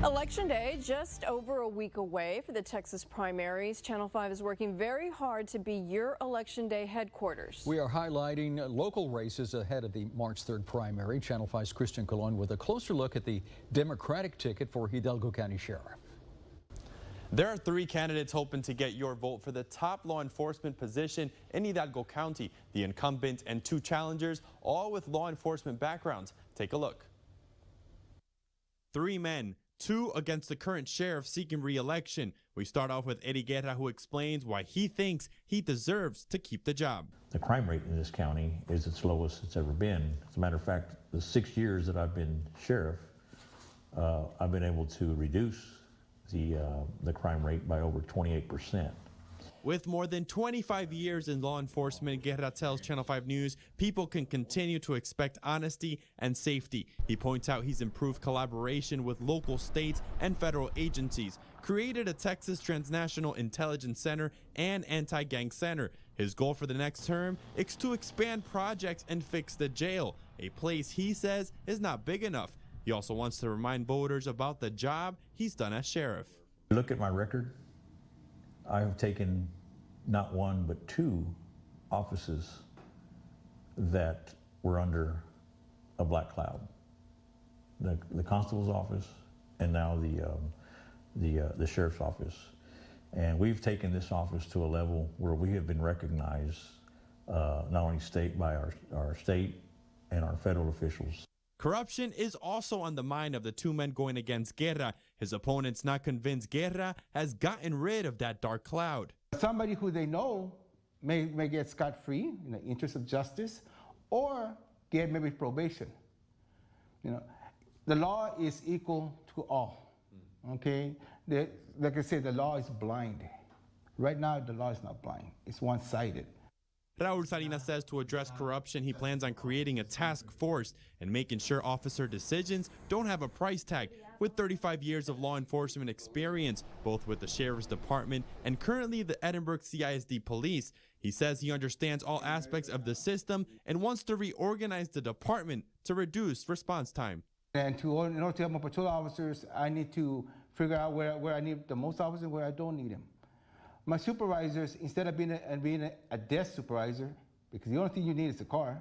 Election Day just over a week away for the Texas primaries. Channel 5 is working very hard to be your Election Day headquarters. We are highlighting local races ahead of the March 3rd primary. Channel 5's Christian Colon with a closer look at the Democratic ticket for Hidalgo County Sheriff. There are 3 candidates hoping to get your vote for the top law enforcement position in Hidalgo County. The incumbent and 2 challengers, all with law enforcement backgrounds. Take a look. 3 men. 2 against the current sheriff seeking re-election. We start off with Eddie Guerrero, who explains why he thinks he deserves to keep the job. The crime rate in this county is its lowest it's ever been. As a matter of fact, the 6 years that I've been sheriff, I've been able to reduce the crime rate by over 28%. With more than 25 years in law enforcement, Guerrero tells Channel 5 News people can continue to expect honesty and safety. He points out he's improved collaboration with local, states, and federal agencies, created a Texas Transnational Intelligence Center and Anti-Gang Center. His goal for the next term is to expand projects and fix the jail, a place he says is not big enough. He also wants to remind voters about the job he's done as sheriff. Look at my record. I have taken not 1 but 2 offices that were under a black cloud. The constable's office and now the sheriff's office. And we've taken this office to a level where we have been recognized not only by our state and our federal officials. Corruption is also on the mind of the 2 men going against Guerra. His opponent's not convinced Guerra has gotten rid of that dark cloud. Somebody who they know may get scot-free in the interest of justice, or get maybe probation. The law is equal to all. Okay, like I said, the law is blind. Right now, the law is not blind. It's one-sided. Raul Salinas says to address corruption, he plans on creating a task force and making sure officer decisions don't have a price tag. With 35 years of law enforcement experience, both with the Sheriff's Department and currently the Edinburgh CISD Police, he says he understands all aspects of the system and wants to reorganize the department to reduce response time. And in order to have my patrol officers, I need to figure out where I need the most officers and where I don't need them. My supervisors, instead of being a desk supervisor, because the only thing you need is a car,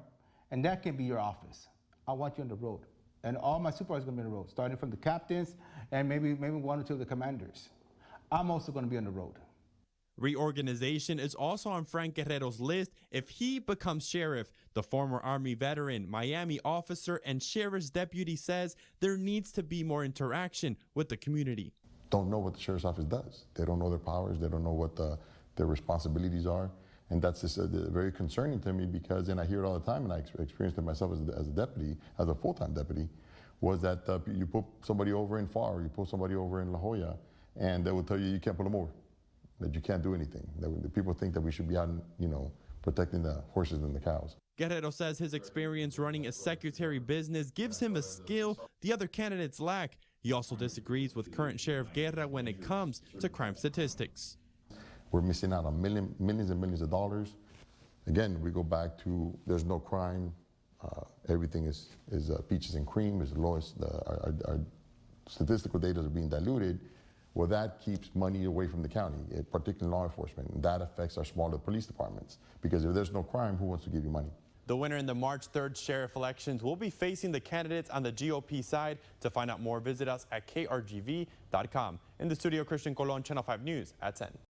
and that can be your office. I want you on the road. And all my supervisors are going to be on the road, starting from the captains and maybe 1 or 2 of the commanders. I'm also going to be on the road. Reorganization is also on Frank Guerrero's list if he becomes sheriff. The former Army veteran, Miami officer, and sheriff's deputy says there needs to be more interaction with the community. Don't know what the sheriff's office does. They don't know their powers. They don't know what their responsibilities are. And that's just very concerning to me, because then I hear it all the time, and I experienced it myself as a deputy, as a full-time deputy, was that you put somebody over in FAR, or you put somebody over in La Jolla, and they will tell you can't pull them over, that you can't do anything. The people think that we should be out, protecting the horses and the cows. Guerrero says his experience running a secretary business gives him a skill the other candidates lack. He also disagrees with current Sheriff Guerra when it comes to crime statistics. We're missing out on millions and millions of dollars. Again, we go back to there's no crime. Everything is peaches and cream. Is the lowest. Our statistical data are being diluted. Well, that keeps money away from the county, particularly law enforcement. And that affects our smaller police departments, because if there's no crime, who wants to give you money? The winner in the March 3rd sheriff elections will be facing the candidates on the GOP side. To find out more, visit us at krgv.com. In the studio, Christian Colon, Channel 5 News at 10.